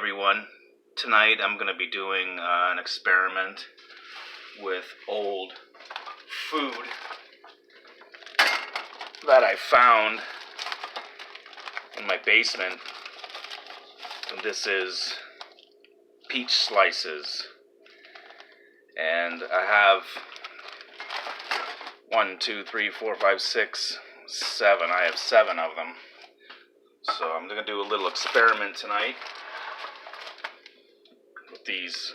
everyone. Tonight I'm going to be doing an experiment with old food that I found in my basement. And this is peach slices. And I have 1, 2, 3, 4, 5, 6, 7. I have 7 of them. So I'm going to do a little experiment tonight with these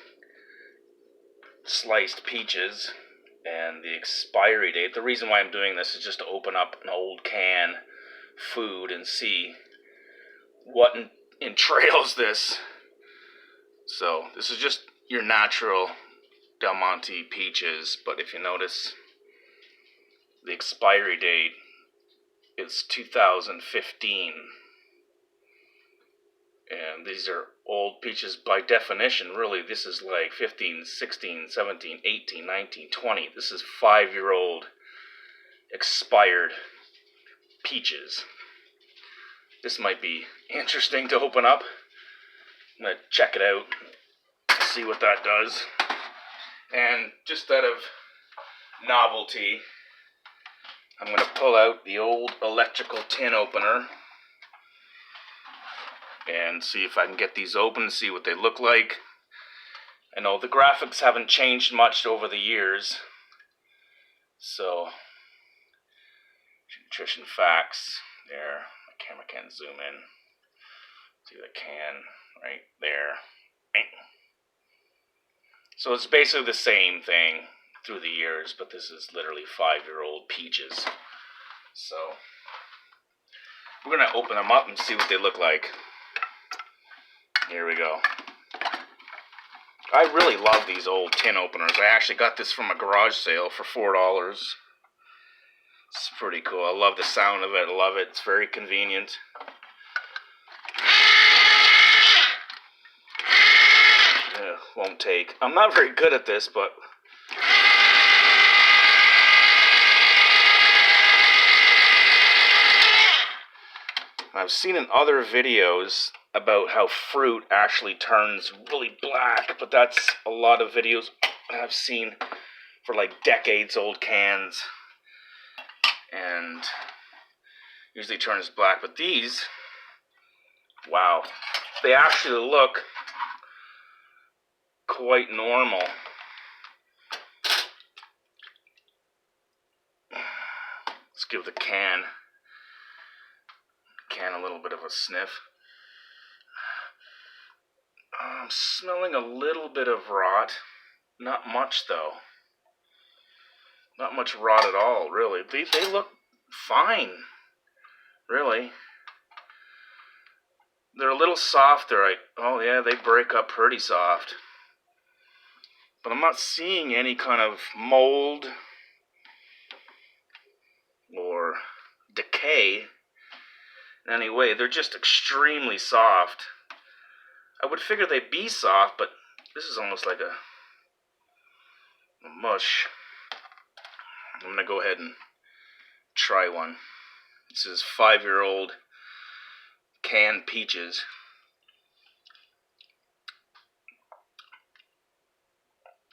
sliced peaches and the expiry date. The reason why I'm doing this is just to open up an old can food and see what entrails this. So this is just your natural Del Monte peaches, but if you notice, the expiry date is 2015. And these are old peaches by definition. Really, this is like 15, 16, 17, 18, 19, 20. This is 5-year-old expired peaches. This might be interesting to open up. I'm going to check it out, see what that does. And just out of novelty, I'm going to pull out the old electrical tin opener and see if I can get these open, see what they look like. I know the graphics haven't changed much over the years. So, nutrition facts, there. My camera can't zoom in. See if I can, right there. So it's basically the same thing through the years, but this is literally 5-year-old peaches. So, we're going to open them up and see what they look like. Here we go. I really love these old tin openers. I actually got this from a garage sale for $4. It's pretty cool. I love the sound of it. I love it. It's very convenient. Won't take. I'm not very good at this, but I've seen in other videos about how fruit actually turns really black, but that's a lot of videos I've seen for like decades old cans, and usually turns black. But these, wow, they actually look quite normal. Let's give the can a little bit of a sniff. I'm smelling a little bit of rot. Not much though. Not much rot at all, really. They look fine, really. They're a little softer. Oh yeah, they break up pretty soft. But I'm not seeing any kind of mold or decay in any way. They're just extremely soft. I would figure they'd be soft, but this is almost like a mush. I'm going to go ahead and try one. This is 5-year-old canned peaches.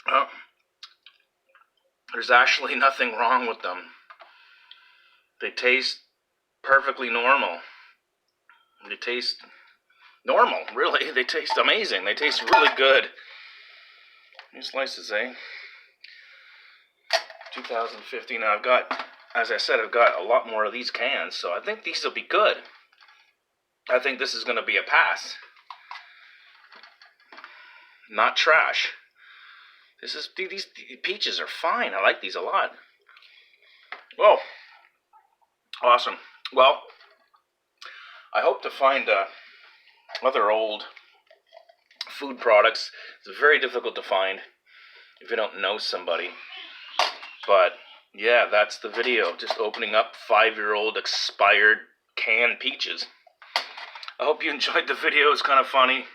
Oh, there's actually nothing wrong with them. They taste perfectly normal. They taste normal, really. They taste amazing. They taste really good. These slices, 2015. I've got, as I said, I've got a lot more of these cans, so I think these will be good. I think this is going to be a pass. Not trash. These peaches are fine. I like these a lot. Whoa. Awesome. Well, I hope to find other old food products. It's very difficult to find if you don't know somebody. But yeah, that's the video. Just opening up 5-year-old expired canned peaches. I hope you enjoyed the video. It's kind of funny.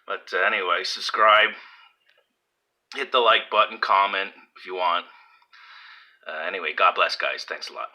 But anyway, subscribe. Hit the like button, comment if you want. Anyway, God bless, guys. Thanks a lot.